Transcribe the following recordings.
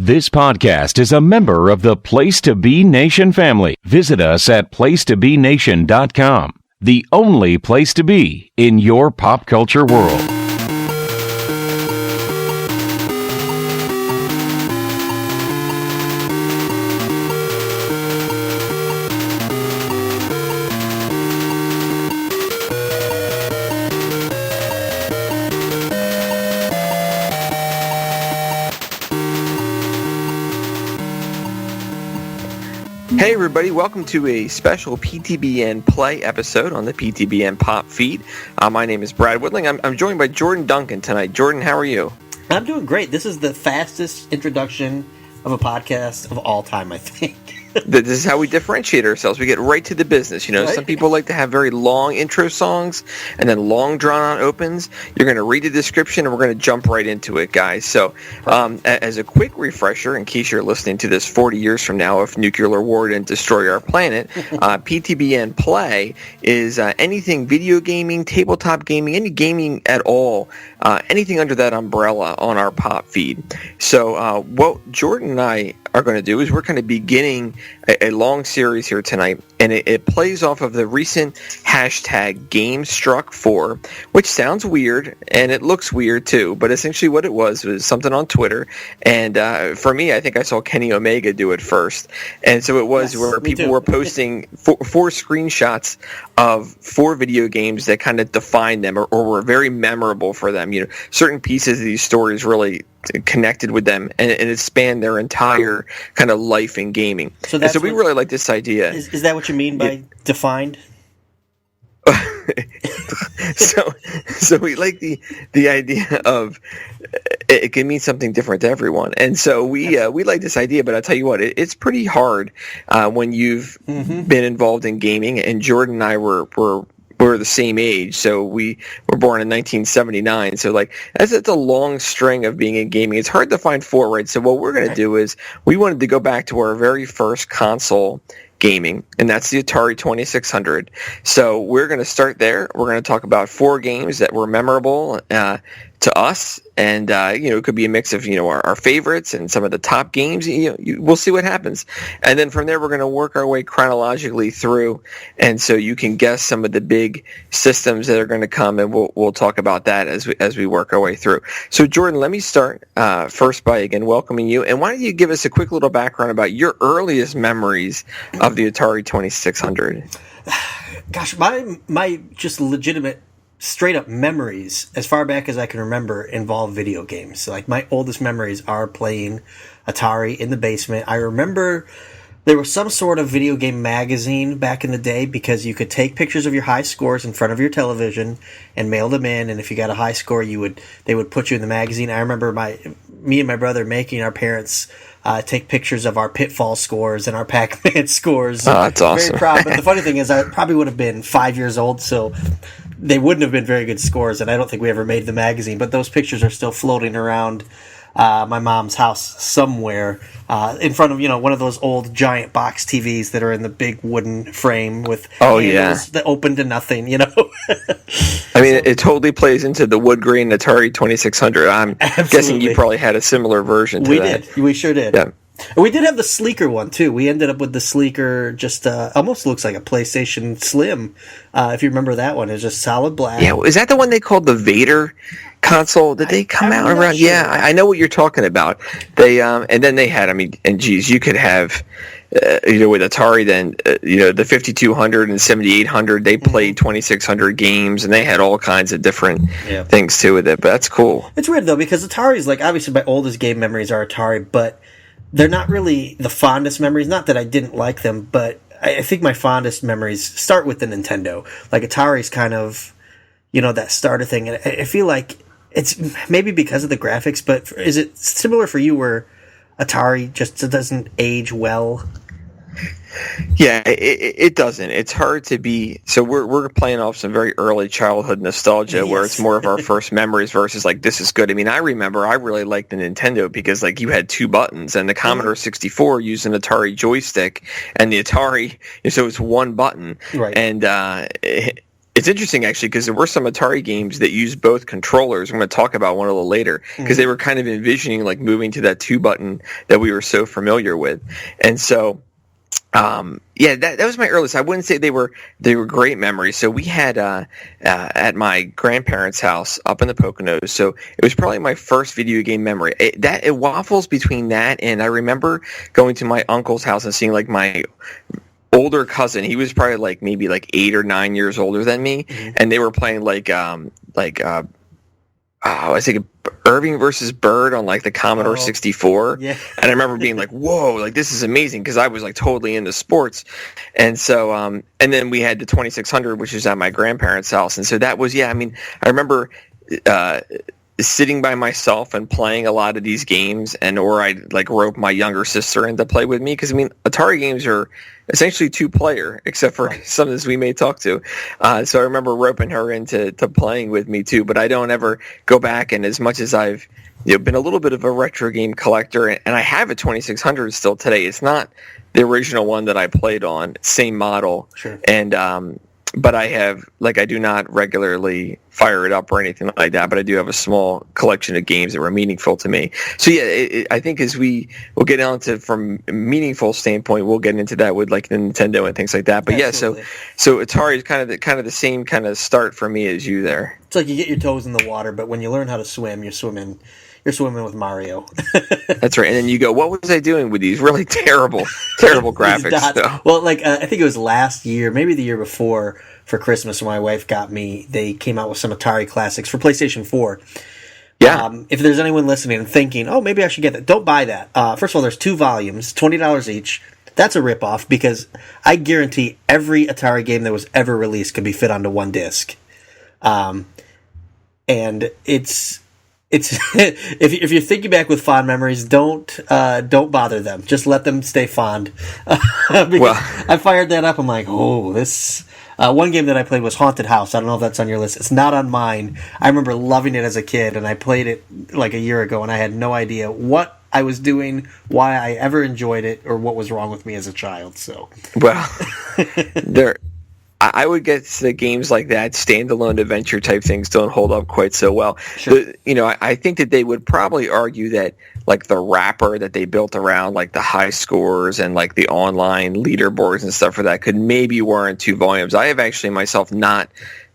This podcast is a member of the Place to Be Nation family. Visit us at placetobenation.com, the only place to be in your pop culture world. Hey everybody, welcome to a special PTBN Play episode on the PTBN Pop feed. My name is Brad Woodling. I'm joined by Jordan Duncan tonight. Jordan, how are you? I'm doing great. This is the fastest introduction of a podcast of all time, I think. This is how we differentiate ourselves. We get right to the business. You know, Right. Some people like to have very long intro songs and then long drawn-out opens. You're going to read the description, and we're going to jump right into it, guys. So, as a quick refresher, in case you're listening to this 40 years from now, if nuclear war didn't destroy our planet, PTBN Play is anything video gaming, tabletop gaming, any gaming at all, anything under that umbrella on our pop feed. So, what Jordan and I are going to do is we're kind of beginning a long series here tonight, and it plays off of the recent hashtag GameStruck4, which sounds weird, and it looks weird too, but essentially what it was something on Twitter, and for me, I think I saw Kenny Omega do it first, and so it was where people were posting four screenshots of 4 video games that kind of defined them or were very memorable for them. You know, certain pieces of these stories really connected with them, and it spanned their entire kind of life in gaming. So we really like this idea. Is that what you mean by defined? so we like the idea of it can mean something different to everyone, and so we like this idea. But I'll tell you what, it's pretty hard when you've been involved in gaming. And Jordan and I were the same age, so we were born in 1979. So that's a long string of being in gaming. It's hard to find 4, right? So what we're going to do is we wanted to go back to our very first console gaming, and that's the Atari 2600. So we're going to start there. We're going to talk about 4 games that were memorable to us, and it could be a mix of our favorites and some of the top games. We'll see what happens, and then from there we're going to work our way chronologically through, and so you can guess some of the big systems that are going to come, and we'll talk about that as we work our way through. So Jordan, let me start first by again welcoming you, and why don't you give us a quick little background about your earliest memories of the Atari 2600? Gosh, my just legitimate straight up memories, as far back as I can remember, involve video games. Like, my oldest memories are playing Atari in the basement. I remember there was some sort of video game magazine back in the day, because you could take pictures of your high scores in front of your television and mail them in, and if you got a high score, they would put you in the magazine. I remember me and my brother making our parents take pictures of our Pitfall scores and our Pac-Man scores. Oh, that's awesome. Very proud. But the funny thing is, I probably would have been 5 years old, so they wouldn't have been very good scores, and I don't think we ever made the magazine. But those pictures are still floating around my mom's house somewhere, in front of one of those old giant box TVs that are in the big wooden frame with handles that open to nothing. I mean, it totally plays into the wood grain Atari 2600. I'm guessing you probably had a similar version to that. We sure did. Yeah. We did have the sleeker one too. We ended up with the sleeker, just almost looks like a PlayStation Slim. If you remember that one, it's just solid black. Yeah, is that the one they called the Vader console? Did they come out around? Sure. Yeah, I know what you're talking about. They and then they had. I mean, and geez, you could have. With Atari, then the 5200 and 7800, they played 2600 games, and they had all kinds of different things too with it. But that's cool. It's weird though, because Atari's obviously my oldest game memories are Atari, but they're not really the fondest memories. Not that I didn't like them, but I think my fondest memories start with the Nintendo. Like, Atari's kind of, that starter thing. And I feel like it's maybe because of the graphics, but is it similar for you where Atari just doesn't age well? Yeah, it doesn't. It's hard to be. So we're playing off some very early childhood nostalgia, where it's more of our first memories versus this is good. I mean, I remember I really liked the Nintendo because you had 2 buttons, and the Commodore 64 used an Atari joystick, and the Atari, so it's 1 button, right? And It's interesting, actually, because there were some Atari games that used both controllers. I'm going to talk about one a little later, because they were kind of envisioning like moving to that 2-button that we were so familiar with. And so, that was my earliest. I wouldn't say they were great memories. So we had at my grandparents' house up in the Poconos. So it was probably my first video game memory. It waffles between that, and I remember going to my uncle's house and seeing like my older cousin. He was probably like maybe like 8 or 9 years older than me, and they were playing I was thinking Irving versus Bird on like the Commodore 64. Yeah. And I remember being like, whoa, like this is amazing, because I was like totally into sports. And so and then we had the 2600, which is at my grandparents' house. And so that was, I remember sitting by myself and playing a lot of these games, or I'd like rope my younger sister in to play with me, because Atari games are essentially 2-player, except for some of this we may talk to. So I remember roping her into playing with me too. But I don't ever go back, and as much as I've been a little bit of a retro game collector, and I have a 2600 still today. It's not the original one that I played on, same model, sure. And but I have, I do not regularly fire it up or anything like that, but I do have a small collection of games that were meaningful to me. So I think as we'll get on to, from a meaningful standpoint, we'll get into that with like the Nintendo and things like that. But Absolutely. so Atari is kind of the same kind of start for me as you there. It's like you get your toes in the water, but when you learn how to swim, you're swimming with Mario. That's right. And then you go, what was I doing with these really terrible graphics? So. Well, I think it was last year, maybe the year before, for Christmas, when my wife got me, they came out with some Atari classics for PlayStation 4. Yeah. If there's anyone listening and thinking, oh, maybe I should get that, don't buy that. First of all, there's 2 volumes, $20 each. That's a ripoff, because I guarantee every Atari game that was ever released could be fit onto one disc. And it's if you're thinking back with fond memories, don't bother them. Just let them stay fond. I fired that up. I'm like, this. One game that I played was Haunted House. I don't know if that's on your list. It's not on mine. I remember loving it as a kid, and I played it like a year ago, and I had no idea what I was doing, why I ever enjoyed it, or what was wrong with me as a child. So, I would get to games like that, standalone adventure type things don't hold up quite so well. Sure. I think that they would probably argue that like the wrapper that they built around like the high scores and like the online leaderboards and stuff for that could maybe warrant 2 volumes. I have actually myself not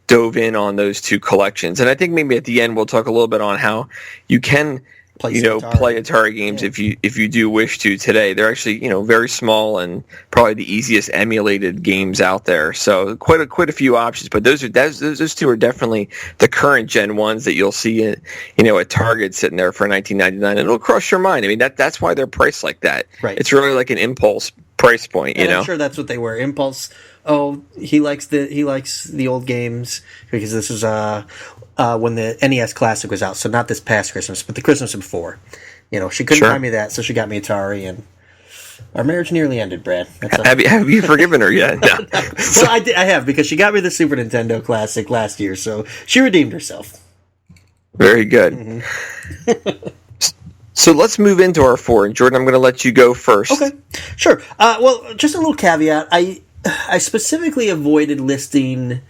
dove in on those 2 collections. And I think maybe at the end we'll talk a little bit on how you can play Atari games if you do wish to today. They're actually very small and probably the easiest emulated games out there. So quite a few options. But those 2 are definitely the current gen ones that you'll see at Target sitting there for $19.99. And it'll cross your mind. I mean that's why they're priced like that. Right. It's really like an impulse price point. And I'm sure that's what they were. Impulse. Oh, he likes the old games, because this is when the NES Classic was out, so not this past Christmas, but the Christmas before. She couldn't buy me that, so she got me Atari, and our marriage nearly ended, Brad. Have you forgiven her yet? No. Well, I have, because she got me the Super Nintendo Classic last year, so she redeemed herself. Very good. Mm-hmm. So let's move into our 4, and Jordan, I'm going to let you go first. Okay, sure. Well, just a little caveat. I specifically avoided listing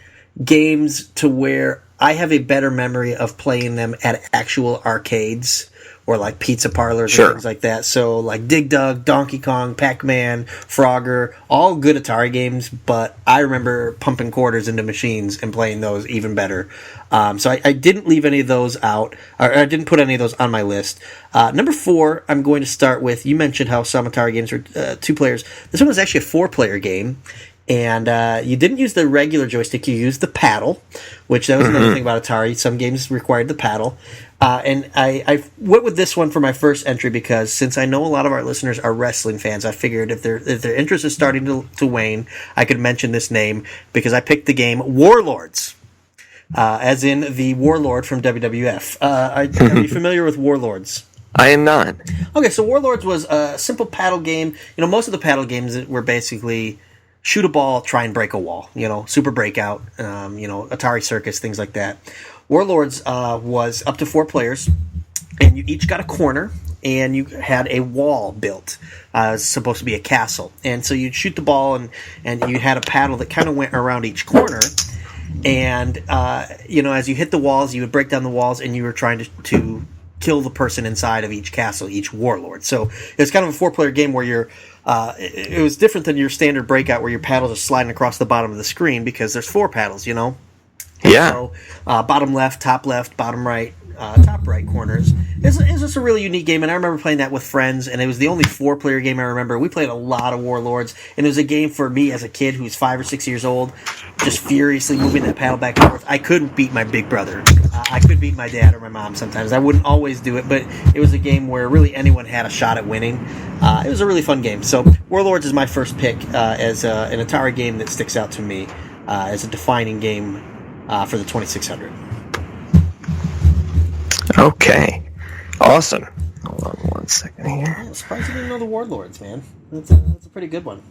games to where I have a better memory of playing them at actual arcades or like pizza parlors or things like that. So like Dig Dug, Donkey Kong, Pac-Man, Frogger, all good Atari games, but I remember pumping quarters into machines and playing those even better. So I didn't leave any of those out, or I didn't put any of those on my list. Number 4, I'm going to start with, you mentioned how some Atari games are 2 players. This one was actually a 4-player game. And you didn't use the regular joystick, you used the paddle, which that was another thing about Atari. Some games required the paddle. And I went with this one for my first entry because since I know a lot of our listeners are wrestling fans, I figured if their interest is starting to wane, I could mention this name because I picked the game Warlords. As in the Warlord from WWF. Are you familiar with Warlords? I am not. Okay, so Warlords was a simple paddle game. Most of the paddle games were basically shoot a ball, try and break a wall. Super Breakout, Atari Circus, things like that. Warlords was up to 4 players, and you each got a corner, and you had a wall built. It's supposed to be a castle. And so you'd shoot the ball, and you had a paddle that kind of went around each corner. And as you hit the walls, you would break down the walls, and you were trying to kill the person inside of each castle, each warlord. So it's kind of a 4-player game where you're. It was different than your standard Breakout, where your paddles are sliding across the bottom of the screen, because there's 4 paddles. Yeah. So bottom left, bottom right, top right corners. It's just a really unique game, and I remember playing that with friends, and it was the only 4-player game I remember. We played a lot of Warlords, and it was a game for me as a kid who's 5 or 6 years old, just furiously moving that paddle back and forth. I couldn't beat my big brother. I could beat my dad or my mom sometimes. I wouldn't always do it, but it was a game where really anyone had a shot at winning. It was a really fun game. So Warlords is my first pick as an Atari game that sticks out to me as a defining game for the 2600. Okay. Awesome. Hold on one second here. I'm surprised you didn't know the Warlords, man. That's a pretty good one.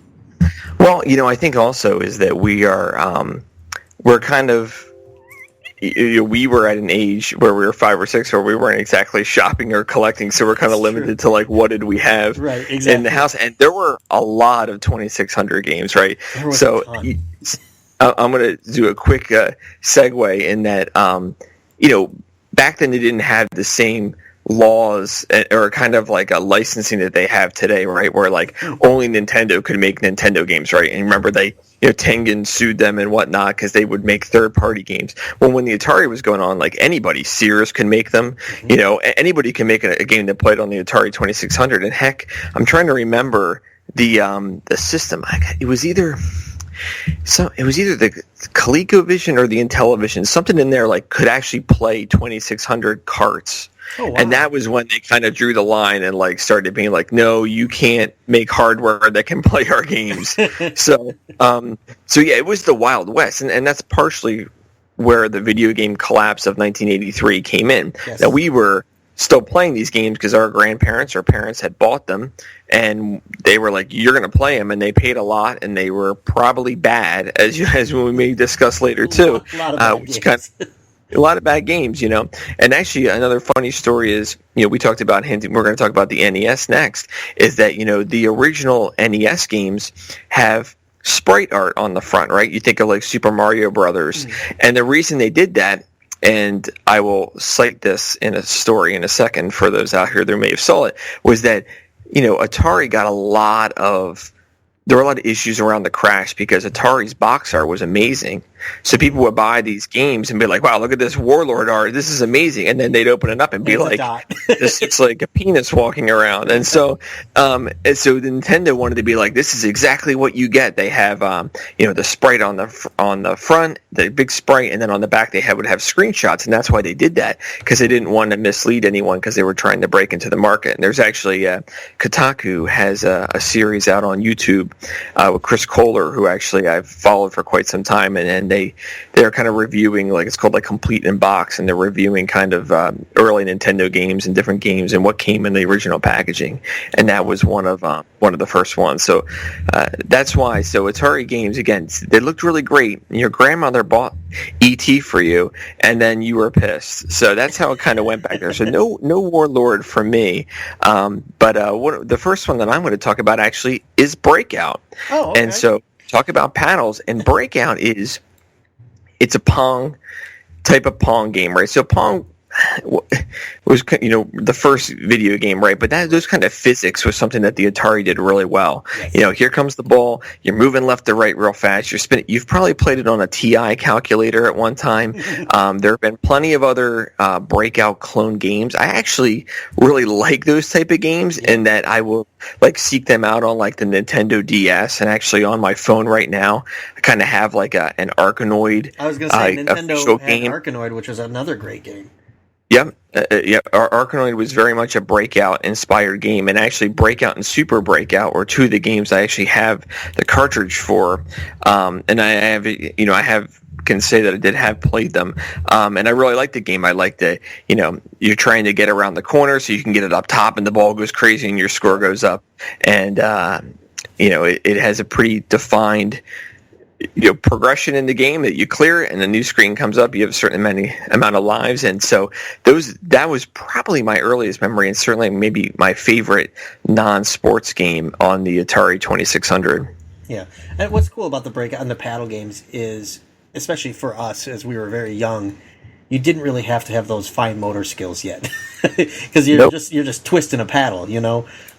Well, I think also is that we're kind of, we were at an age where we were 5 or 6 where we weren't exactly shopping or collecting, so we're kind of limited to what did we have in the house. And there were a lot of 2600 games, right? So I'm going to do a quick segue in that, back then they didn't have the same laws or kind of like a licensing that they have today, right? Where only Nintendo could make Nintendo games, right? And remember Tengen sued them and whatnot because they would make third-party games. Well, when the Atari was going on, anybody, Sears can make them. Anybody can make a game that played on the Atari 2600. And heck, I'm trying to remember the system. It was either the ColecoVision or the Intellivision. Something in there could actually play 2600 carts. Oh, wow. And that was when they kind of drew the line and started being no, you can't make hardware that can play our games. so yeah, it was the Wild West, and that's partially where the video game collapse of 1983 came in. Yes. Now we were still playing these games because our grandparents or parents had bought them, and they were you're going to play them, and they paid a lot, and they were probably bad, as we may discuss later too. A lot of bad games, And actually, another funny story is, we talked about hinting. We're going to talk about the NES next. Is that the original NES games have sprite art on the front, right? You think of Super Mario Brothers, and the reason they did that, and I will cite this in a story in a second for those out here that may have saw it, was that Atari got there were a lot of issues around the crash because Atari's box art was amazing. So people would buy these games and be like, wow, look at this Warlord art. This is amazing. And then they'd open it up and be this looks like a penis walking around. And so the Nintendo wanted to be this is exactly what you get. They have, the sprite on the front, the big sprite, and then on the back they would have screenshots. And that's why they did that, because they didn't want to mislead anyone because they were trying to break into the market. And there's actually, Kotaku has a series out on YouTube with Chris Kohler, who actually I've followed for quite some time, and they're kind of reviewing it's called Complete in Box, and they're reviewing kind of early Nintendo games and different games and what came in the original packaging, and that was one of the first ones. So that's why. So Atari games, again, they looked really great. Your grandmother bought E.T. for you, and then you were pissed. So that's how it kind of went back there. So no Warlord for me. But the first one that I'm going to talk about actually is Breakout. Oh, okay. And so talk about paddles, and Breakout it's a Pong type of Pong game, right? So Pong was the first video game, right? But those kind of physics was something that the Atari did really well. Yes. Here comes the ball, you're moving left to right real fast, you're spinning. You've probably played it on a TI calculator at one time. There have been plenty of other Breakout clone games. I actually really like those type of games, in that I will seek them out on the Nintendo DS, and actually on my phone right now I kind of have an Arkanoid. I was going to say Nintendo had Arkanoid, which was another great game. Yep. Arkanoid was very much a Breakout-inspired game, and actually Breakout and Super Breakout were two of the games I actually have the cartridge for, and I can say that I did have played them, and I really like the game. I like you're trying to get around the corner so you can get it up top, and the ball goes crazy and your score goes up, and it has a pretty defined progression in the game that you clear it and a new screen comes up. You have a certain amount of lives, and so that was probably my earliest memory, and certainly maybe my favorite non-sports game on the Atari 2600. Yeah, and what's cool about the Breakout and the paddle games is especially for us as we were very young, you didn't really have to have those fine motor skills yet, because you're just twisting a paddle,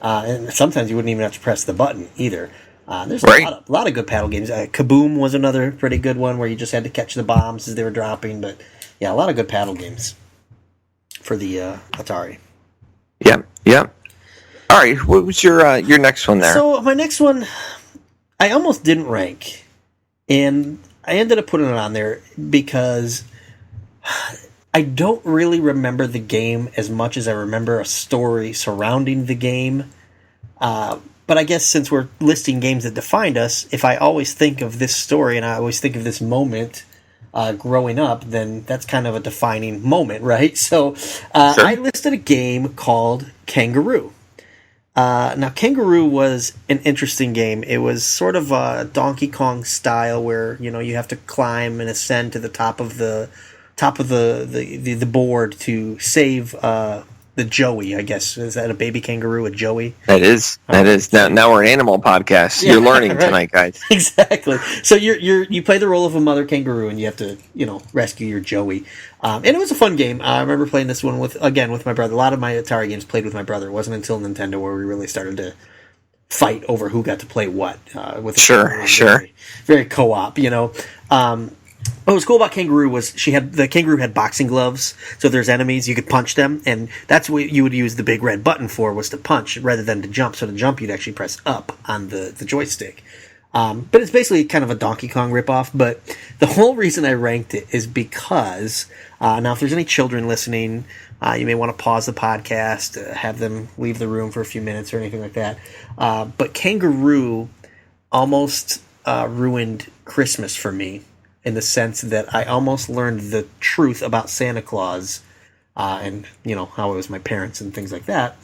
and sometimes you wouldn't even have to press the button either. There's a lot of good paddle games. Kaboom was another pretty good one where you just had to catch the bombs as they were dropping. But yeah, a lot of good paddle games for the Atari. Yep. All right, what was your next one there? So my next one, I almost didn't rank, and I ended up putting it on there because I don't really remember the game as much as I remember a story surrounding the game. But I guess since we're listing games that defined us, if I always think of this story and I always think of this moment growing up, then that's kind of a defining moment, right? So sure. I listed a game called Kangaroo. Now, Kangaroo was an interesting game. It was sort of a Donkey Kong style where, you have to climb and ascend to the top of the board to save the Joey, I guess. Is that a baby kangaroo, a Joey? That is. Now we're an animal podcast. Yeah, you're learning tonight, guys. Exactly. So you play the role of a mother kangaroo, and you have to, rescue your Joey. And it was a fun game. I remember playing this one with my brother. A lot of my Atari games played with my brother. It wasn't until Nintendo where we really started to fight over who got to play what. Sure. Very, very co-op, What was cool about Kangaroo was the kangaroo had boxing gloves, so if there's enemies, you could punch them, and that's what you would use the big red button for, was to punch rather than to jump. So to jump, you'd actually press up on the joystick. But it's basically kind of a Donkey Kong ripoff, but the whole reason I ranked it is because, now if there's any children listening, you may want to pause the podcast, have them leave the room for a few minutes or anything like that. But Kangaroo almost ruined Christmas for me, in the sense that I almost learned the truth about Santa Claus and, how it was my parents and things like that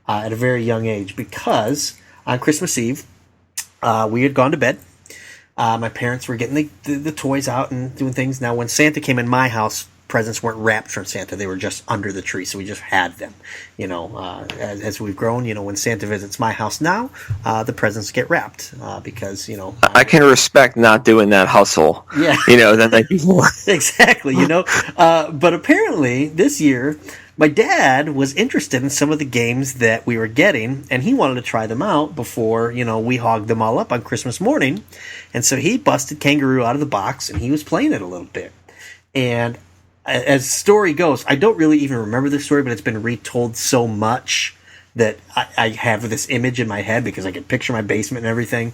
at a very young age, because on Christmas Eve, we had gone to bed. My parents were getting the toys out and doing things. Now, when Santa came in my house, presents weren't wrapped from Santa. They were just under the tree, so we just had them. As we've grown, when Santa visits my house now, the presents get wrapped because, I can respect not doing that hustle. Yeah. The night before. Exactly, But apparently, this year, my dad was interested in some of the games that we were getting, and he wanted to try them out before, we hogged them all up on Christmas morning. And so he busted Kangaroo out of the box, and he was playing it a little bit. And as the story goes, I don't really even remember the story, but it's been retold so much that I have this image in my head because I can picture my basement and everything.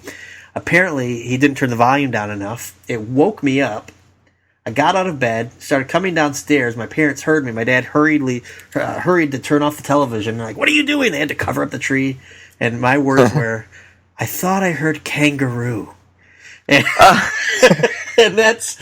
Apparently, he didn't turn the volume down enough. It woke me up. I got out of bed, started coming downstairs. My parents heard me. My dad hurried to turn off the television. They're like, "What are you doing?" They had to cover up the tree. And my words were, "I thought I heard kangaroo." And, and that's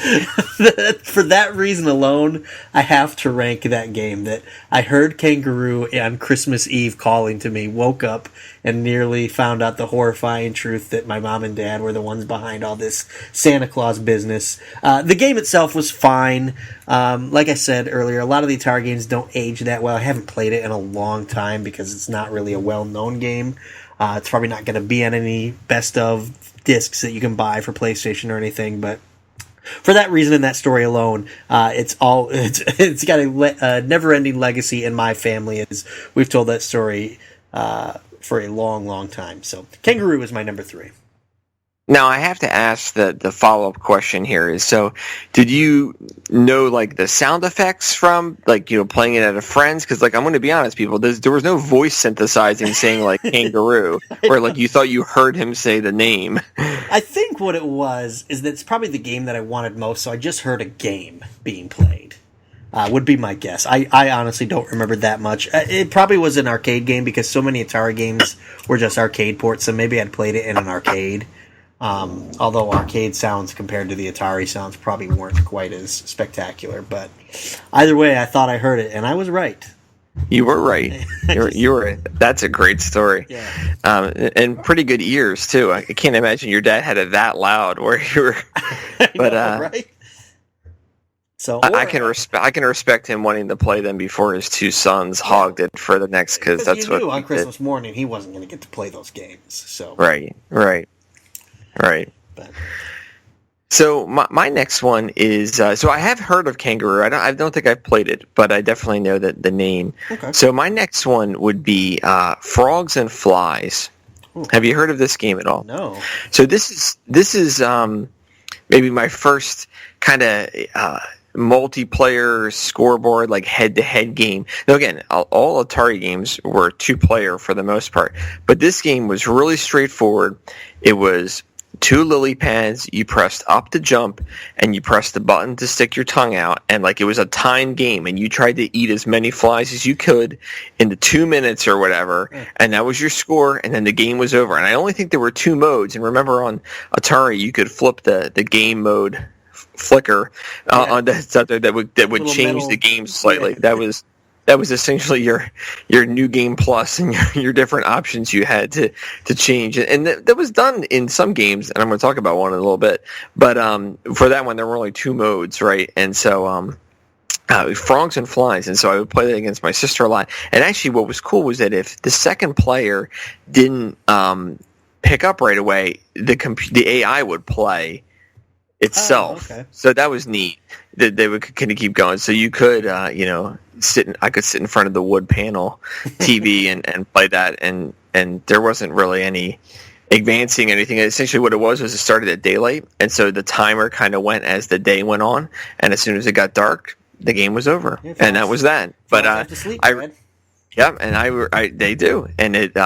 for that reason alone, I have to rank that game. That I heard Kangaroo on Christmas Eve calling to me, woke up, and nearly found out the horrifying truth that my mom and dad were the ones behind all this Santa Claus business. The game itself was fine. Like I said earlier, a lot of the Atari games don't age that well. I haven't played it in a long time because it's not really a well-known game. It's probably not going to be on any best of discs that you can buy for PlayStation or anything, but for that reason and that story alone, it's got a never-ending legacy in my family, as we've told that story for a long, long time. So Kangaroo is my number 3. Now, I have to ask the follow-up question here is, so did you know, the sound effects from, playing it at a friend's? Because, I'm going to be honest, people, there was no voice synthesizing saying, kangaroo, or, you thought you heard him say the name. I think what it was is that it's probably the game that I wanted most, so I just heard a game being played. Would be my guess. I honestly don't remember that much. It probably was an arcade game because so many Atari games were just arcade ports, so maybe I'd played it in an arcade. Although arcade sounds compared to the Atari sounds probably weren't quite as spectacular. But either way, I thought I heard it, and I was right. You were right. You were. That's a great story. Yeah. And pretty good ears, too. I can't imagine your dad had it that loud where you were. But, right? So I can respect him wanting to play them before his 2 sons hogged it for the next, because that's what on Christmas morning he wasn't going to get to play those games. So right. But. So my next one is so I have heard of Kangaroo. I don't think I've played it, but I definitely know the name. Okay. So my next one would be Frogs and Flies. Ooh. Have you heard of this game at all? No. So this is maybe my first kind of multiplayer scoreboard, like head-to-head game. Now again, all Atari games were two-player for the most part, but this game was really straightforward. It was two lily pads, you pressed up to jump, and you pressed the button to stick your tongue out, and like it was a timed game, and you tried to eat as many flies as you could in the 2 minutes or whatever, and that was your score, and then the game was over. And I only think there were two modes, and remember on Atari you could flip the game mode flicker on that would change metal, the game slightly. Yeah. That was essentially your new game plus and your different options you had to change. And that was done in some games, and I'm going to talk about one in a little bit. But for that one, there were only two modes, right? And so Frogs and Flies, and so I would play that against my sister a lot. And actually what was cool was that if the second player didn't pick up right away, the AI would play itself. Oh, okay. So that was neat. That they would kind of keep going. So you could, I could sit in front of the wood panel TV and play that, and there wasn't really any advancing anything. Essentially what it was it started at daylight, and so the timer kind of went as the day went on, and as soon as it got dark, the game was over, and that was that. But have to sleep, yeah, and they do, and it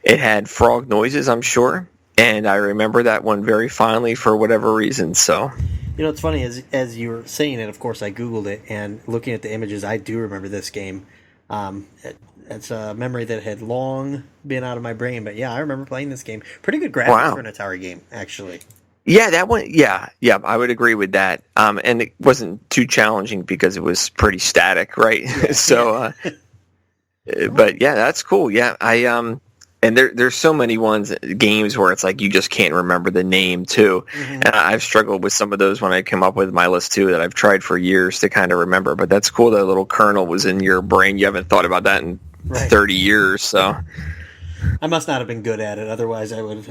had frog noises, I'm sure. And I remember that one very fondly for whatever reason. So, it's funny as you were saying it. Of course, I Googled it, and looking at the images, I do remember this game. It's a memory that had long been out of my brain, but yeah, I remember playing this game. Pretty good graphics for an Atari game, actually. Yeah, that one. Yeah, I would agree with that. And it wasn't too challenging because it was pretty static, right? Yeah. So, but yeah, that's cool. Yeah, And there's so many games where it's like you just can't remember the name too. Mm-hmm. And I've struggled with some of those when I come up with my list too that I've tried for years to kind of remember. But that's cool that little kernel was in your brain. You haven't thought about that in 30 years. So I must not have been good at it. Otherwise, I would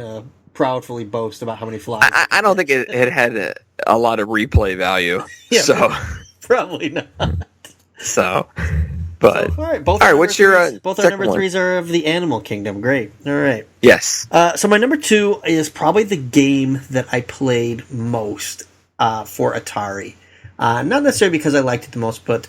proudly boast about how many flies. I don't think it had a lot of replay value. Yeah, so probably not. So... But all right, what's your both our number threes are of the Animal Kingdom. Great. All right. Yes. So my number two is probably the game that I played most for Atari. Not necessarily because I liked it the most, but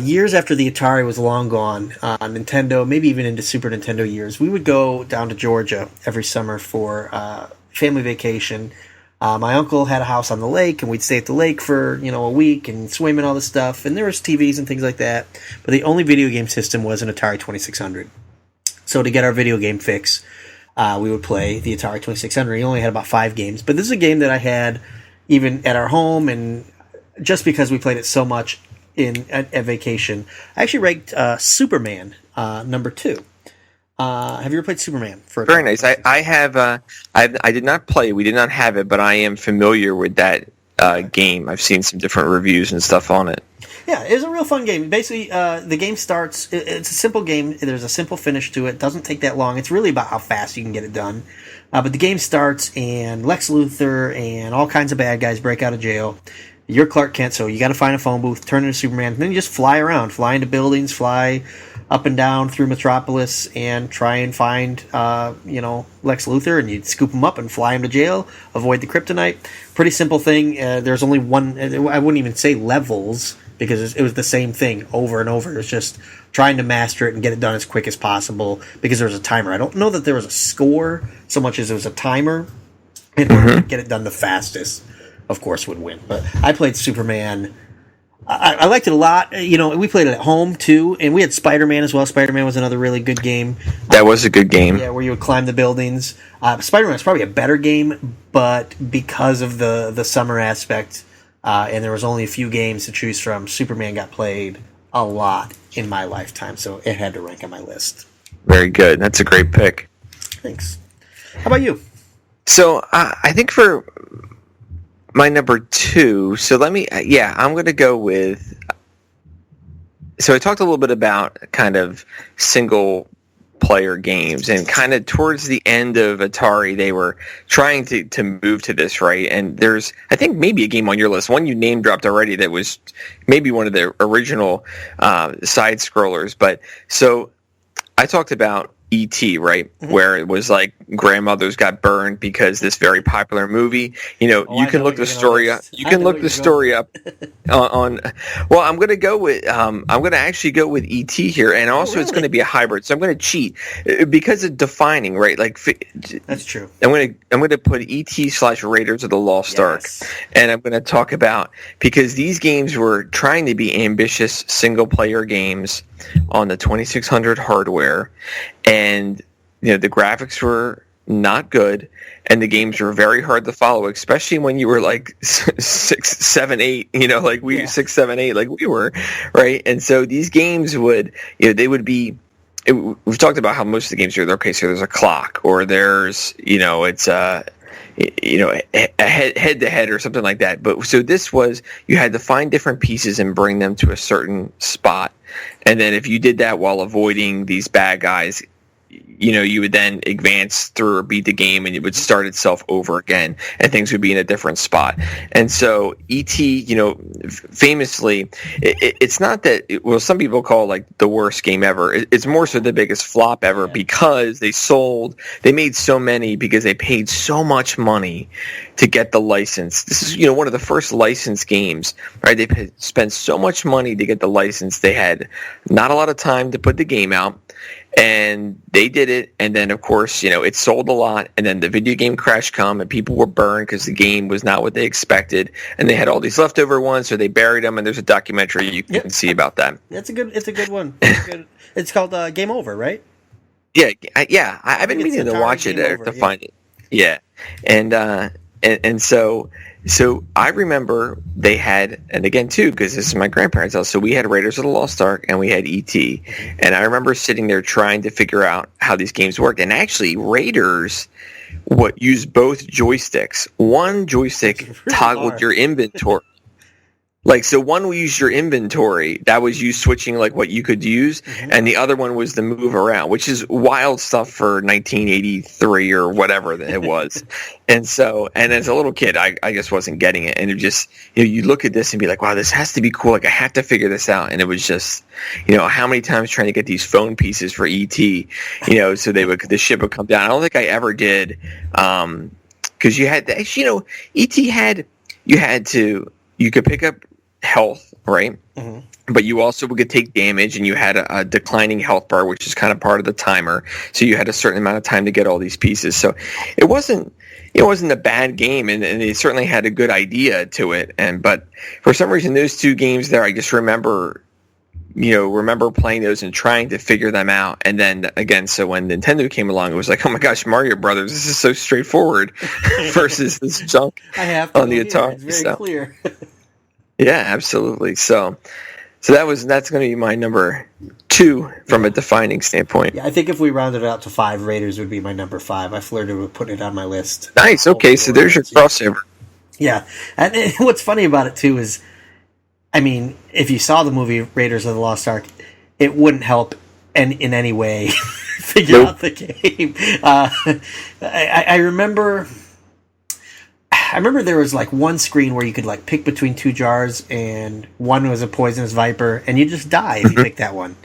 years after the Atari was long gone, Nintendo, maybe even into Super Nintendo years, we would go down to Georgia every summer for family vacation. My uncle had a house on the lake, and we'd stay at the lake for a week and swim and all this stuff. And there was TVs and things like that, but the only video game system was an Atari 2600. So to get our video game fix, we would play the Atari 2600. He only had about 5 games, but this is a game that I had even at our home, and just because we played it so much at vacation, I actually ranked Superman number 2. Have you ever played Superman? Very nice. I have. I did not play. We did not have it, but I am familiar with that game. I've seen some different reviews and stuff on it. Yeah, it was a real fun game. Basically, the game starts. It's a simple game. There's a simple finish to it. It doesn't take that long. It's really about how fast you can get it done. But the game starts, and Lex Luthor and all kinds of bad guys break out of jail. You're Clark Kent, so you got to find a phone booth, turn into Superman, and then you just fly around, fly into buildings, fly up and down through Metropolis, and try and find, Lex Luthor, and you'd scoop him up and fly him to jail, avoid the kryptonite. Pretty simple thing. There's only one, I wouldn't even say levels, because it was the same thing over and over. It was just trying to master it and get it done as quick as possible, because there was a timer. I don't know that there was a score so much as it was a timer, and whoever could get it done the fastest, of course, would win. But I played Superman. I liked it a lot. We played it at home, too, and we had Spider-Man as well. Spider-Man was another really good game. That was a good game. Yeah, where you would climb the buildings. Spider-Man was probably a better game, but because of the summer aspect, and there was only a few games to choose from, Superman got played a lot in my lifetime, so it had to rank on my list. Very good. That's a great pick. Thanks. How about you? So, I think for my number 2, so I'm going to go with, so I talked a little bit about kind of single player games, and kind of towards the end of Atari they were trying to move to this, right? And there's, I think, maybe a game on your list, one you name dropped already, that was maybe one of the original side scrollers. But so I talked about E.T., right? Mm-hmm. Where it was like grandmothers got burned because this very popular movie. You can look the story up. You can look the story up on. Well, I'm going to go with. I'm going to actually go with E.T. here, and also really? It's going to be a hybrid. So I'm going to cheat because of defining, right? Like that's true. I'm going to put E.T./Raiders of the Lost Ark, and I'm going to talk about, because these games were trying to be ambitious single player games on the 2600 hardware, and the graphics were not good, and the games were very hard to follow, especially when you were like 6, 7, 8, like we 6, 7, 8, like we were, right? And so these games would, they would be. We've talked about how most of the games are, okay, so there's a clock, or there's, it's a head to head or something like that. But so this was, you had to find different pieces and bring them to a certain spot. And then if you did that while avoiding these bad guys, you would then advance through or beat the game, and it would start itself over again, and things would be in a different spot. And so E.T., famously, it's not that, some people call it like the worst game ever. It's more so the biggest flop ever, because they made so many because they paid so much money to get the license. This is, one of the first licensed games, right? They spent so much money to get the license. They had not a lot of time to put the game out, and they did it. And then, of course, it sold a lot, and then the video game crash come, and people were burned because the game was not what they expected, and they had all these leftover ones, so they buried them, and there's a documentary you can see about that. It's a good one. It's called Game Over, right? Yeah. I've been meaning to watch it or to find it. Yeah. And so I remember they had, and again too, because this is my grandparents' house, so we had Raiders of the Lost Ark and we had E.T. And I remember sitting there trying to figure out how these games worked. And actually, Raiders used both joysticks. One joystick toggled your inventory. So one we used your inventory, that was you switching like what you could use, and the other one was the move around, which is wild stuff for 1983 or whatever it was. And as a little kid, I just wasn't getting it, and it just, you look at this and be like, wow, this has to be cool. Like, I have to figure this out. And it was just, how many times trying to get these phone pieces for ET, so the ship would come down. I don't think I ever did, because you had to, actually, ET you could pick up health, right? But you also could take damage, and you had a declining health bar, which is kind of part of the timer. So you had a certain amount of time to get all these pieces. So it wasn't a bad game, and they certainly had a good idea to it. But for some reason, those two games there, I just remember playing those and trying to figure them out. And then again, so when Nintendo came along, it was like, oh my gosh, Mario Brothers, this is so straightforward versus this junk on the Atari. It's very clear. Yeah, absolutely. So that's going to be my number 2 from a defining standpoint. Yeah, I think if we rounded it out to 5, Raiders would be my number 5. I flirted with putting it on my list. Nice. Okay, so there's your crossover. Yeah, and what's funny about it too is, I mean, if you saw the movie Raiders of the Lost Ark, it wouldn't help in any way figure out the game. I remember there was like one screen where you could like pick between 2 jars, and one was a poisonous viper, and you just die if you pick that one.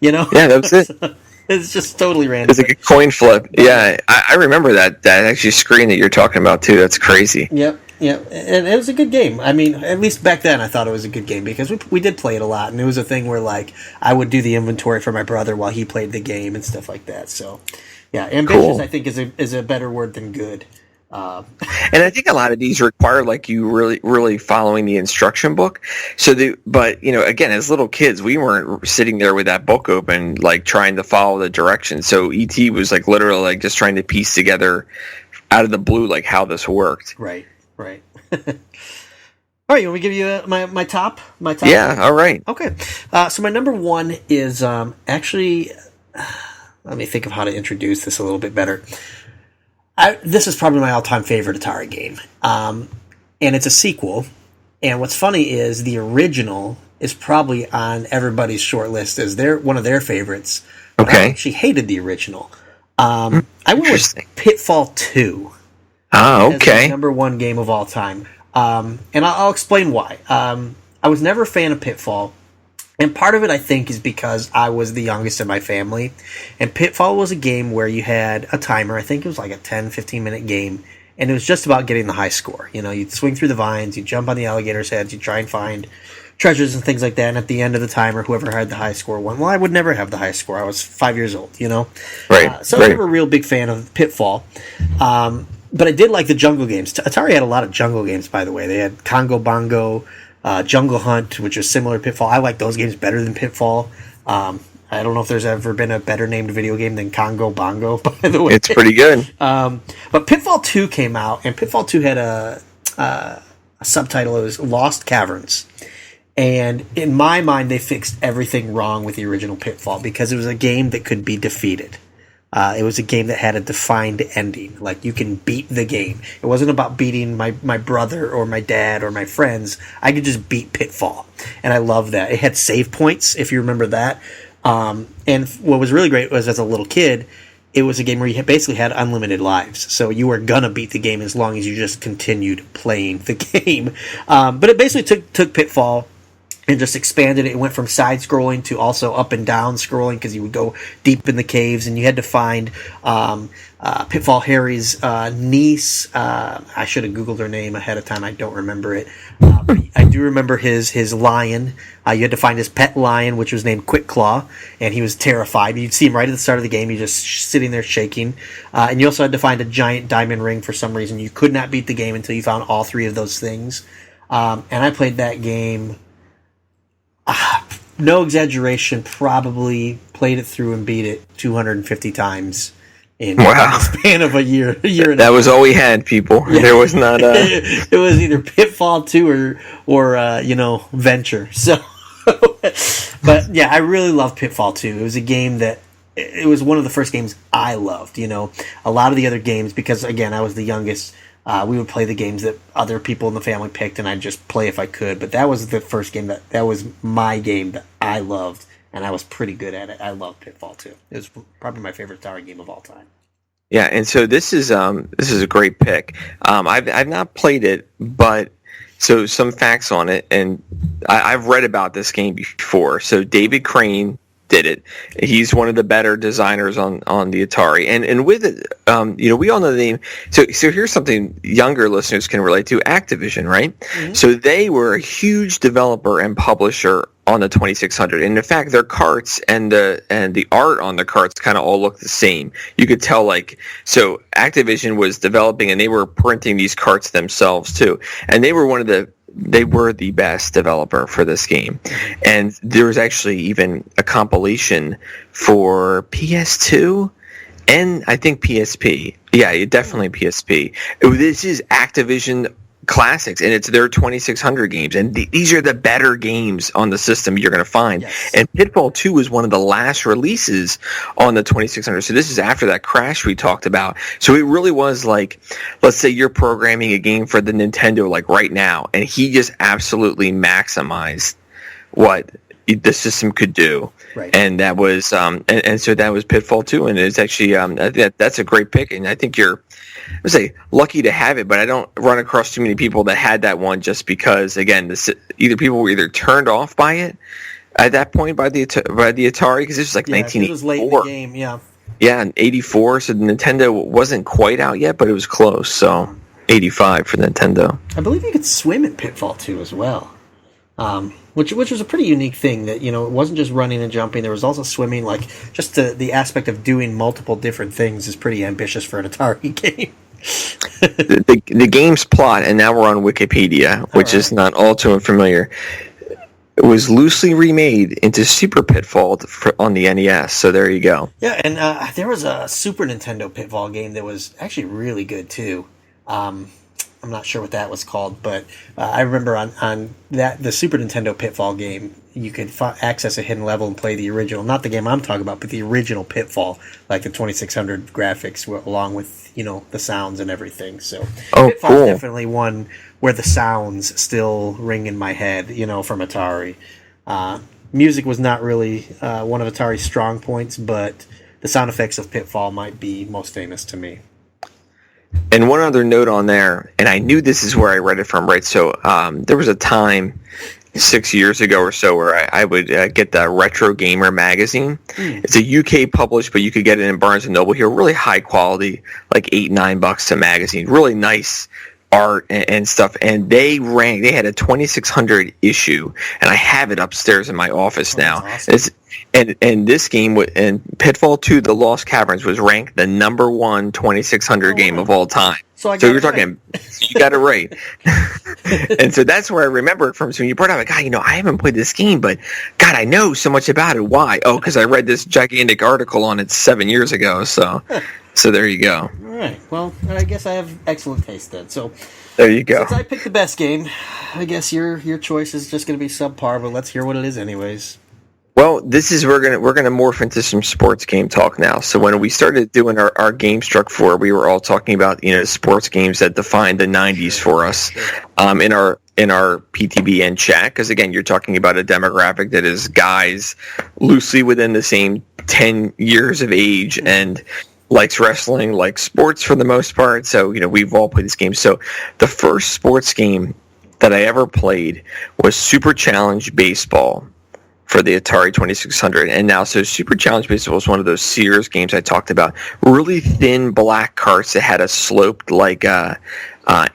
Yeah, that was it. It's just totally random. It's like a coin flip. Yeah, I remember that actually screen that you're talking about too. That's crazy. Yep, and it was a good game. I mean, at least back then I thought it was a good game, because we did play it a lot, and it was a thing where like I would do the inventory for my brother while he played the game and stuff like that. So yeah, ambitious, cool. I think is a better word than good. And I think a lot of these require like you really, really following the instruction book. But again, as little kids, we weren't sitting there with that book open, like trying to follow the directions. So ET was like literally like just trying to piece together out of the blue, like how this worked. Right. All right, you want me to give you my top? Yeah, all right. Okay. So my number 1 is actually, let me think of how to introduce this a little bit better. This is probably my all-time favorite Atari game, and it's a sequel. And what's funny is the original is probably on everybody's short list as one of their favorites, But I Okay. actually hated the original. I went with Interesting. Pitfall 2 Ah, as my okay. number one game of all time. And I'll explain why. I was never a fan of Pitfall. And part of it, I think, is because I was the youngest in my family. And Pitfall was a game where you had a timer. I think it was like a 10, 15-minute game. And it was just about getting the high score. You know, you'd swing through the vines, you'd jump on the alligator's heads, you'd try and find treasures and things like that. And at the end of the timer, whoever had the high score won. Well, I would never have the high score. I was 5 years old, you know? Right. So I was never a real big fan of Pitfall. But I did like the jungle games. Atari had a lot of jungle games, by the way. They had Congo Bongo, Jungle Hunt, which was similar to Pitfall. I like those games better than Pitfall. I don't know if there's ever been a better named video game than Congo Bongo, by the way. It's pretty good. But Pitfall 2 came out, and Pitfall 2 had a subtitle. It was Lost Caverns. And in my mind, they fixed everything wrong with the original Pitfall because it was a game that could be defeated. It was a game that had a defined ending. Like, you can beat the game. It wasn't about beating my brother or my dad or my friends. I could just beat Pitfall. And I love that. It had save points, if you remember that. And what was really great was, as a little kid, it was a game where you basically had unlimited lives. So you were going to beat the game as long as you just continued playing the game. But it basically took Pitfall and just expanded it. It went from side-scrolling to also up and down scrolling because you would go deep in the caves, and you had to find Pitfall Harry's niece. I should have Googled her name ahead of time. I don't remember it. But I do remember his lion. You had to find his pet lion, which was named Quick Claw, and he was terrified. You'd see him right at the start of the game. He's just sitting there shaking. And you also had to find a giant diamond ring for some reason. You could not beat the game until you found all three of those things. And I played that game... no exaggeration, probably played it through and beat it 250 times in the span of a year and a half. That was all we had, people. There was not a... It was either Pitfall 2 or Venture. So, but yeah, I really loved Pitfall 2. It was a game that... It was one of the first games I loved, you know. A lot of the other games, because, again, I was the youngest... we would play the games that other people in the family picked, and I'd just play if I could. But that was the first game that was my game that I loved, and I was pretty good at it. I loved Pitfall 2. It was probably my favorite Atari game of all time. Yeah, and so this is a great pick. I've not played it, but so some facts on it, and I've read about this game before. So David Crane did it. He's one of the better designers on the Atari, and with it, we all know the name. So here's something younger listeners can relate to: Activision, right? Mm-hmm. So they were a huge developer and publisher on the 2600, and in fact, their carts and the art on the carts kind of all look the same. You could tell, so Activision was developing, and they were printing these carts themselves too, and they were the best developer for this game. And there was actually even a compilation for PS2 and I think PSP. Yeah, definitely PSP. This is Activision classics, and it's their 2600 games, and these are the better games on the system you're going to find. Yes. And Pitfall 2 was one of the last releases on the 2600, so this is after that crash we talked about. So it really was like, let's say you're programming a game for the Nintendo right now, and he just absolutely maximized what the system could do. Right. And that was and so that was Pitfall 2, and it's actually that's a great pick, and I think you're lucky to have it, but I don't run across too many people that had that one, just because, again, either people were either turned off by it at that point by the Atari, because this was 1984. It was late in the game, yeah. Yeah, in 84, so the Nintendo wasn't quite out yet, but it was close, so 85 for Nintendo. I believe you could swim in Pitfall 2 as well. Which was a pretty unique thing, that, it wasn't just running and jumping. There was also swimming. Just the aspect of doing multiple different things is pretty ambitious for an Atari game. the game's plot, and now we're on Wikipedia, which is not all too unfamiliar. It was loosely remade into Super Pitfall on the NES, so there you go. Yeah, and there was a Super Nintendo Pitfall game that was actually really good too. I'm not sure what that was called, but I remember on the Super Nintendo Pitfall game, you could access a hidden level and play the original, not the game I'm talking about, but the original Pitfall, like the 2600 graphics, along with the sounds and everything. So Pitfall is definitely one where the sounds still ring in my head, from Atari. music was not really one of Atari's strong points, but the sound effects of Pitfall might be most famous to me. And one other note on there, and I knew this is where I read it from, right? So there was a time 6 years ago or so where I would get the Retro Gamer magazine. It's a UK published, but you could get it in Barnes & Noble here. Really high quality, like $8-9 a magazine. Really nice art and stuff. And they had a 2600 issue, and I have it upstairs in my office now. Awesome. And this game, and Pitfall 2, The Lost Caverns, was ranked the number 1 2600 game of all time. So you're talking, you got it right. And so that's where I remember it from. So when you brought up, God, I haven't played this game, but God, I know so much about it. Why? Oh, because I read this gigantic article on it 7 years ago. So there you go. All right. Well, I guess I have excellent taste then. So there you go. Since I picked the best game, I guess your choice is just going to be subpar. But let's hear what it is, anyways. Well, this is we're gonna morph into some sports game talk now. So when we started doing our Game Struck 4, we were all talking about sports games that defined the '90s for us in our PTBN chat. Because again, you're talking about a demographic that is guys loosely within the same 10 years of age and likes wrestling, likes sports for the most part. So we've all played this game. So the first sports game that I ever played was Super Challenge Baseball for the Atari 2600. And now, so Super Challenge Baseball was one of those Sears games I talked about. Really thin black carts that had a sloped,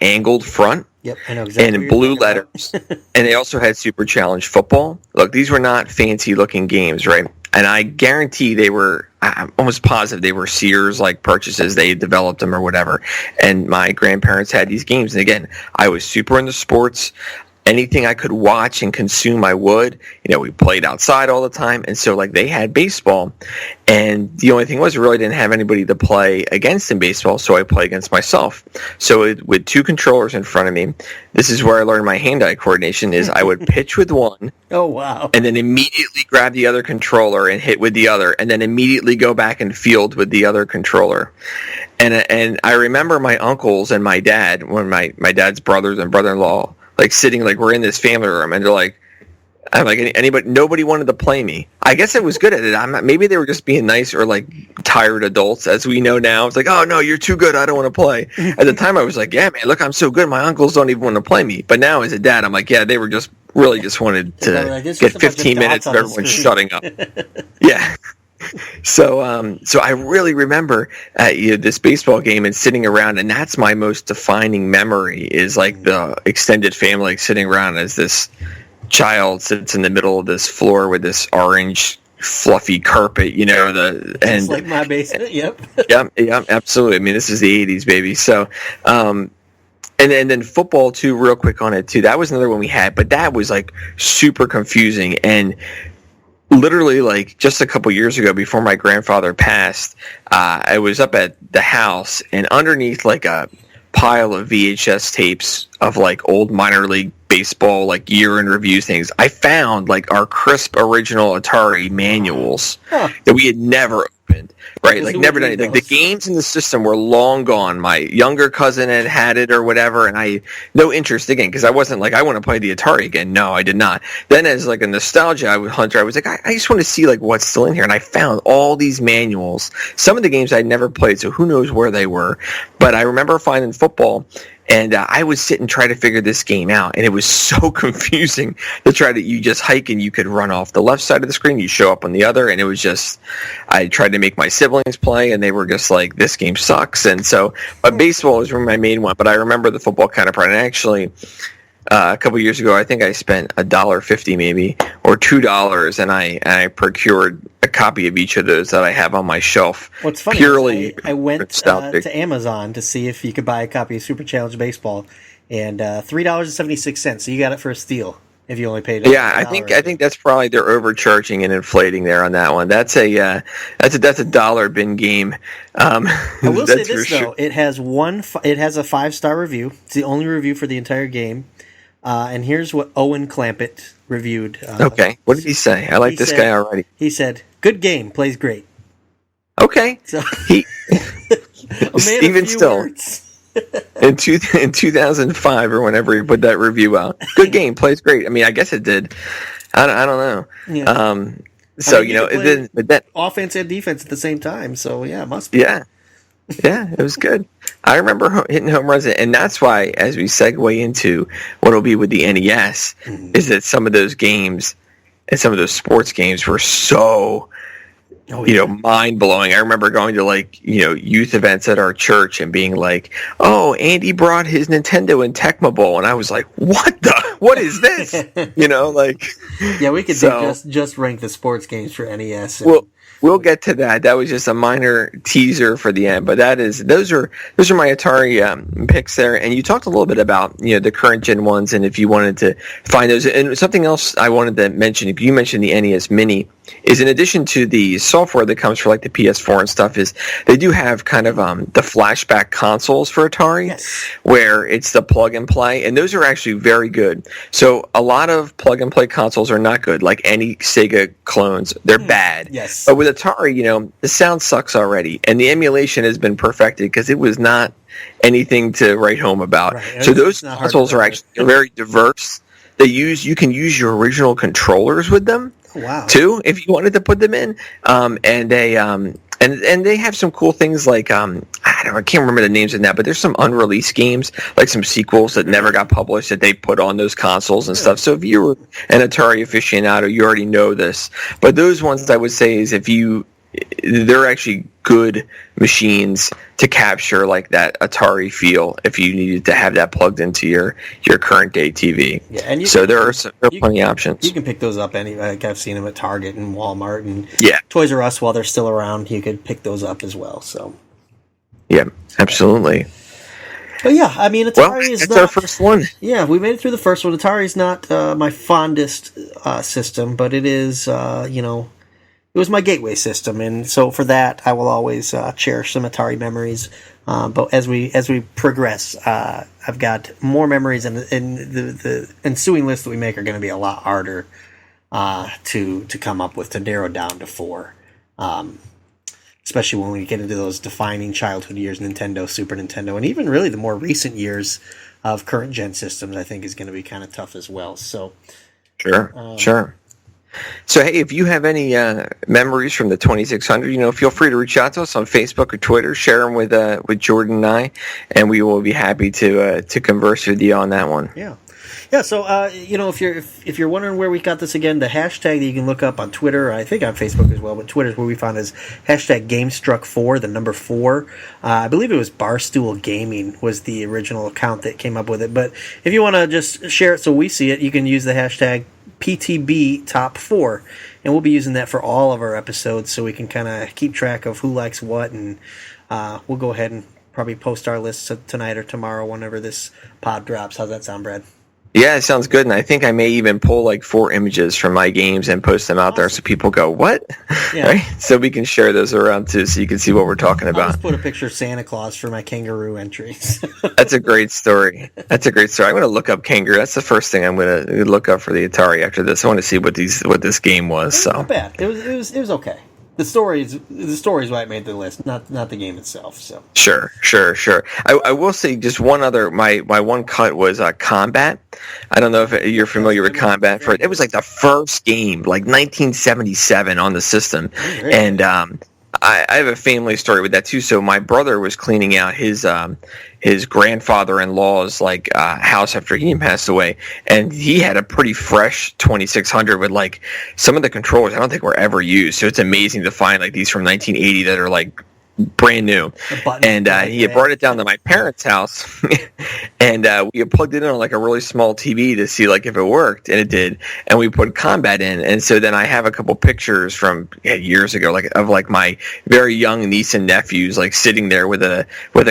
angled front. Yep, I know exactly. And blue letters. And they also had Super Challenge Football. Look, these were not fancy-looking games, right? And I guarantee I'm almost positive they were Sears purchases. They developed them or whatever. And my grandparents had these games. And again, I was super into sports. Anything I could watch and consume, I would. We played outside all the time. And so, they had baseball. And the only thing was, we really didn't have anybody to play against in baseball, so I played against myself. So with two controllers in front of me, this is where I learned my hand-eye coordination, is I would pitch with one. Oh, wow. And then immediately grab the other controller and hit with the other, and then immediately go back and field with the other controller. And I remember my uncles and my dad, when my dad's brothers and brother-in-law, sitting, we're in this family room, and they're like, nobody wanted to play me. I guess I was good at it. Maybe they were just being nice or tired adults, as we know now. It's oh no, you're too good, I don't want to play. At the time I was yeah man, look, I'm so good, my uncles don't even want to play me. But now as a dad, I'm yeah, they were just wanted to get 15 minutes of everyone shutting up. Yeah. So I really remember this baseball game and sitting around, and that's my most defining memory, is the extended family sitting around as this child sits in the middle of this floor with this orange fluffy carpet, Just like my basement. Yep. Yep, absolutely. I mean, this is the 80s, baby. So and then football too, real quick on it too. That was another one we had, but that was super confusing. And literally just a couple years ago, before my grandfather passed, I was up at the house, and underneath a pile of VHS tapes of old minor league baseball year in review things, I found our crisp original Atari manuals that we had never opened, right? Never done it. The games in the system were long gone. My younger cousin had it or whatever, and I no interest again, because I wasn't I want to play the Atari again. No, I did not. Then as a nostalgia hunter, I was I just want to see what's still in here, and I found all these manuals. Some of the games I'd never played, so who knows where they were. But I remember finding football, and I would sit and try to figure this game out, and it was so confusing to you just hike, and you could run off the left side of the screen, you show up on the other, and it was just, I tried to make my siblings play, and they were just this game sucks. And so, but baseball was my main one, but I remember the football counterpart, and actually, a couple years ago, I think I spent $1.50 maybe, or $2, and I procured a copy of each of those that I have on my shelf. What's funny, purely I went to Amazon to see if you could buy a copy of Super Challenge Baseball, and $3.76. So you got it for a steal if you only paid. Yeah, I think that's probably they're overcharging and inflating there on that one. That's a dollar bin game. I will say this though, it has a 5-star review. It's the only review for the entire game. And here's what Owen Clampett reviewed. Okay, what did he say? I like this guy already. He said, "Good game, plays great." Okay, so even still, in 2005 or whenever he put that review out, good game, plays great. I mean, I guess it did. I don't know. Yeah. So, I mean, you could play but then, offense and defense at the same time. So yeah, it must be. yeah. Yeah, it was good. I remember hitting home runs, and that's why, as we segue into what will be with the NES, is that some of those games and some of those sports games were so, mind blowing. I remember going to youth events at our church and being like, "Oh, Andy brought his Nintendo and Tecmo Bowl," and I was like, what is this?" Yeah, we could just rank the sports games for NES. And, We'll get to that. That was just a minor teaser for the end, but those are my Atari picks there. And you talked a little bit about the current gen ones, and if you wanted to find those. And something else I wanted to mention, you mentioned the NES Mini, is in addition to the software that comes for like the PS4 and stuff, is they do have kind of the flashback consoles for Atari, yes, where it's the plug and play, and those are actually very good. So a lot of plug and play consoles are not good, like any Sega clones. They're bad. Yes. But with Atari, the sound sucks already, and the emulation has been perfected because it was not anything to write home about. Right. So those consoles are actually very diverse. You can use your original controllers with them. Wow. Too, if you wanted to put them in, and they have some cool things like I can't remember the names of that, but there's some unreleased games, like some sequels that never got published that they put on those consoles and stuff. So if you were an Atari aficionado, you already know this. But those ones I would say is they're actually good machines to capture like that Atari feel if you needed to have that plugged into your current day TV. Yeah, and there are plenty of options. You can pick those up like I've seen them at Target and Walmart and yeah, Toys R Us while they're still around. You could pick those up as well. So yeah, absolutely. But yeah, I mean, Atari is not our first one. Yeah, we made it through the first one. Atari is not my fondest system, but it is it was my gateway system, and so for that, I will always cherish some Atari memories. But as we progress, I've got more memories, and the ensuing list that we make are going to be a lot harder to come up with, to narrow down to 4. Especially when we get into those defining childhood years, Nintendo, Super Nintendo, and even really the more recent years of current gen systems, I think is going to be kind of tough as well. So, sure. So, hey, if you have any memories from the 2600, feel free to reach out to us on Facebook or Twitter. Share them with Jordan and I, and we will be happy to converse with you on that one. Yeah. Yeah, so if you're wondering where we got this again, the hashtag that you can look up on Twitter, I think on Facebook as well, but Twitter is where we found is hashtag GameStruck4, the number 4. I believe it was Barstool Gaming was the original account that came up with it. But if you want to just share it so we see it, you can use the hashtag PTB Top 4, and we'll be using that for all of our episodes so we can kind of keep track of who likes what, and we'll go ahead and probably post our lists tonight or tomorrow whenever this pod drops. How's that sound, Brad? Yeah, it sounds good, and I think I may even pull like 4 images from my games and post them out there so people go, what? Yeah. Right? So we can share those around too so you can see what we're talking about. I'll just put a picture of Santa Claus for my kangaroo entries. That's a great story. I'm going to look up kangaroo. That's the first thing I'm going to look up for the Atari after this. I want to see what this game was. So not bad. It was okay. The story is why it made the list, not the game itself. So sure. I will say just one other. My one cut was Combat. I don't know if you're familiar with Combat. It was like the first game, like 1977 on the system, and I have a family story with that too. So my brother was cleaning out his grandfather-in-law's house after he passed away, and he had a pretty fresh 2600 with like some of the controllers I don't think were ever used. So it's amazing to find like these from 1980 that are like brand new. And he had brought it down to my parents' house, and we had plugged it in on like a really small TV to see like if it worked, and it did. And we put Combat in, and so then I have a couple pictures from years ago, of my very young niece and nephews like sitting there with a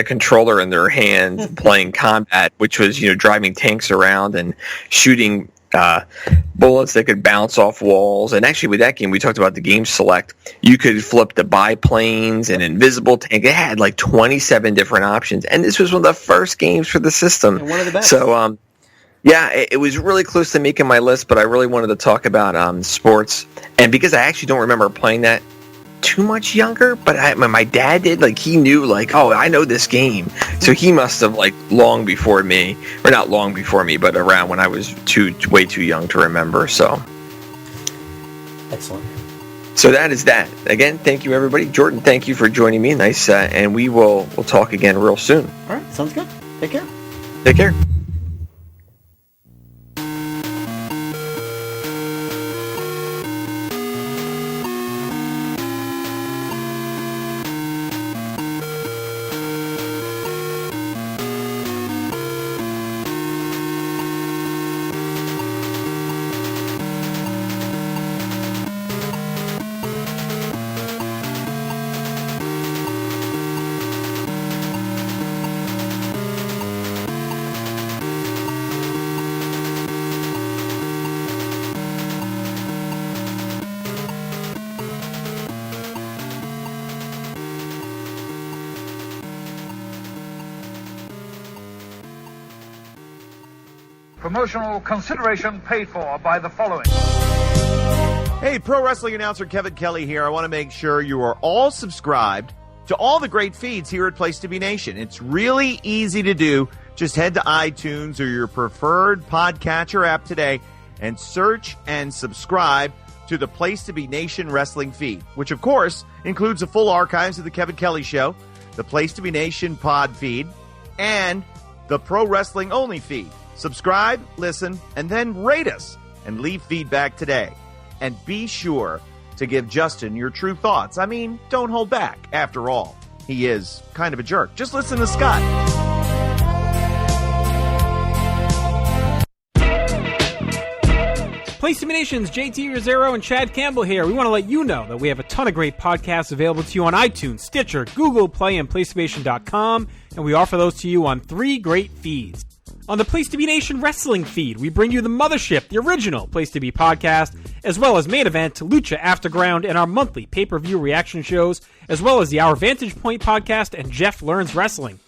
controller in their hand playing Combat, which was driving tanks around and shooting bullets that could bounce off walls. And actually with that game, we talked about the game select. You could flip the biplanes and invisible tank. It had like 27 different options. And this was one of the first games for the system. And one of the best. So, it was really close to making my list, but I really wanted to talk about sports. And because I actually don't remember playing that too much younger, but my dad did. Like he knew, oh, I know this game, so he must have long before me, or not long before me, but around when I was way too young to remember. So Excellent. So that is that. Again, thank you, everybody. Jordan, thank you for joining me. Nice, and we'll talk again real soon. All right, sounds good. Take care. Take care. Promotional consideration paid for by the following. Hey, pro wrestling announcer Kevin Kelly here. I want to make sure you are all subscribed to all the great feeds here at Place to Be Nation. It's really easy to do. Just head to iTunes or your preferred podcatcher app today and search and subscribe to the Place to Be Nation wrestling feed, which of course includes the full archives of the Kevin Kelly Show, the Place to Be Nation pod feed, and the Pro Wrestling Only feed. Subscribe, listen, and then rate us and leave feedback today. And be sure to give Justin your true thoughts. I mean, don't hold back. After all, he is kind of a jerk. Just listen to Scott. Place to Be Nation's JT Rosero and Chad Campbell here. We want to let you know that we have a ton of great podcasts available to you on iTunes, Stitcher, Google Play, and PlayStation.com, and we offer those to you on 3 great feeds. On the Place to Be Nation Wrestling feed, we bring you the Mothership, the original Place to Be podcast, as well as Main Event, Lucha Afterground, and our monthly pay-per-view reaction shows, as well as the Our Vantage Point podcast and Jeff Learns Wrestling.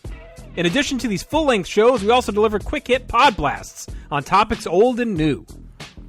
In addition to these full-length shows, we also deliver quick-hit pod blasts on topics old and new.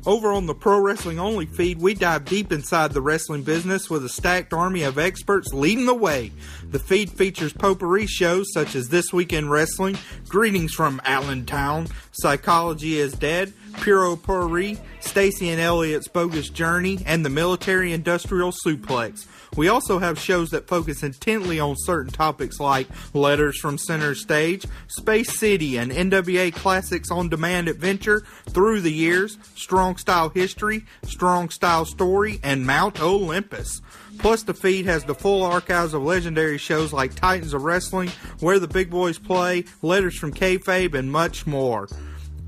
Over on the Pro Wrestling Only feed, we dive deep inside the wrestling business with a stacked army of experts leading the way. The feed features potpourri shows such as This Week in Wrestling, Greetings from Allentown, Psychology is Dead, Puro Potpourri, Stacy and Elliot's Bogus Journey, and the Military Industrial Suplex. We also have shows that focus intently on certain topics like Letters from Center Stage, Space City, and NWA Classics on Demand Adventure, Through the Years, Strong Style History, Strong Style Story, and Mount Olympus. Plus, the feed has the full archives of legendary shows like Titans of Wrestling, Where the Big Boys Play, Letters from Kayfabe, and much more.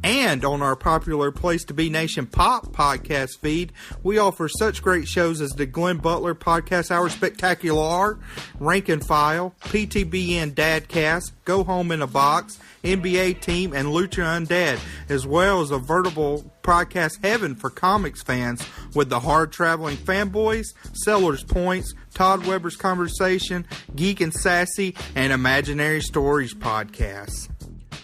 And on our popular Place to Be Nation Pop podcast feed, we offer such great shows as the Glenn Butler Podcast Hour Spectacular, Rank and File, PTBN Dadcast, Go Home in a Box, NBA Team, and Lucha Undead, as well as a veritable podcast heaven for comics fans with the Hard Traveling Fanboys, Sellers Points, Todd Weber's Conversation, Geek and Sassy, and Imaginary Stories podcasts.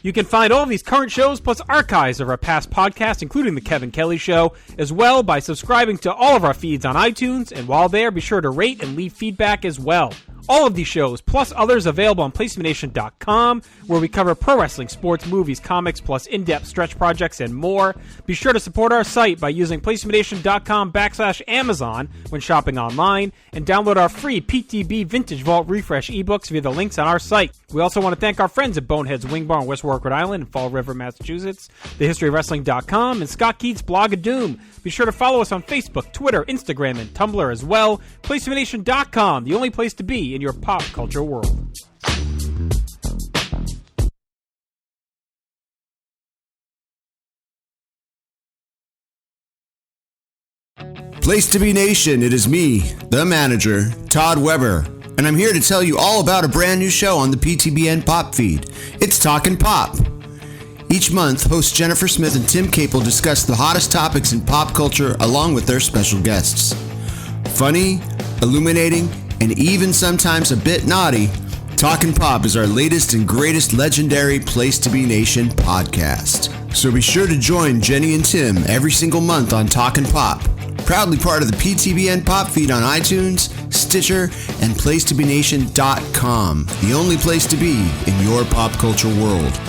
You can find all of these current shows plus archives of our past podcasts, including The Kevin Kelly Show, as well by subscribing to all of our feeds on iTunes, and while there, be sure to rate and leave feedback as well. All of these shows, plus others, available on PlaceToBeNation.com, where we cover pro wrestling, sports, movies, comics, plus in-depth stretch projects and more. Be sure to support our site by using PlaceToBeNation.com/Amazon when shopping online, and download our free PTB Vintage Vault Refresh ebooks via the links on our site. We also want to thank our friends at Bonehead's Wing Bar in West Warwick, Rhode Island, and Fall River, Massachusetts, TheHistoryOfWrestling.com, and Scott Keats' Blog of Doom. Be sure to follow us on Facebook, Twitter, Instagram, and Tumblr as well. PlaceToBeNation.com, the only place to be in your pop culture world. Place to Be Nation, it is me, the manager, Todd Weber, and I'm here to tell you all about a brand new show on the PTBN Pop feed. It's Talkin' Pop. Each month, hosts Jennifer Smith and Tim Capel discuss the hottest topics in pop culture along with their special guests. Funny, illuminating, and even sometimes a bit naughty, Talkin' Pop is our latest and greatest legendary Place to Be Nation podcast. So be sure to join Jenny and Tim every single month on Talkin' Pop, proudly part of the PTBN Pop feed on iTunes, Stitcher, and PlaceToBeNation.com, the only place to be in your pop culture world.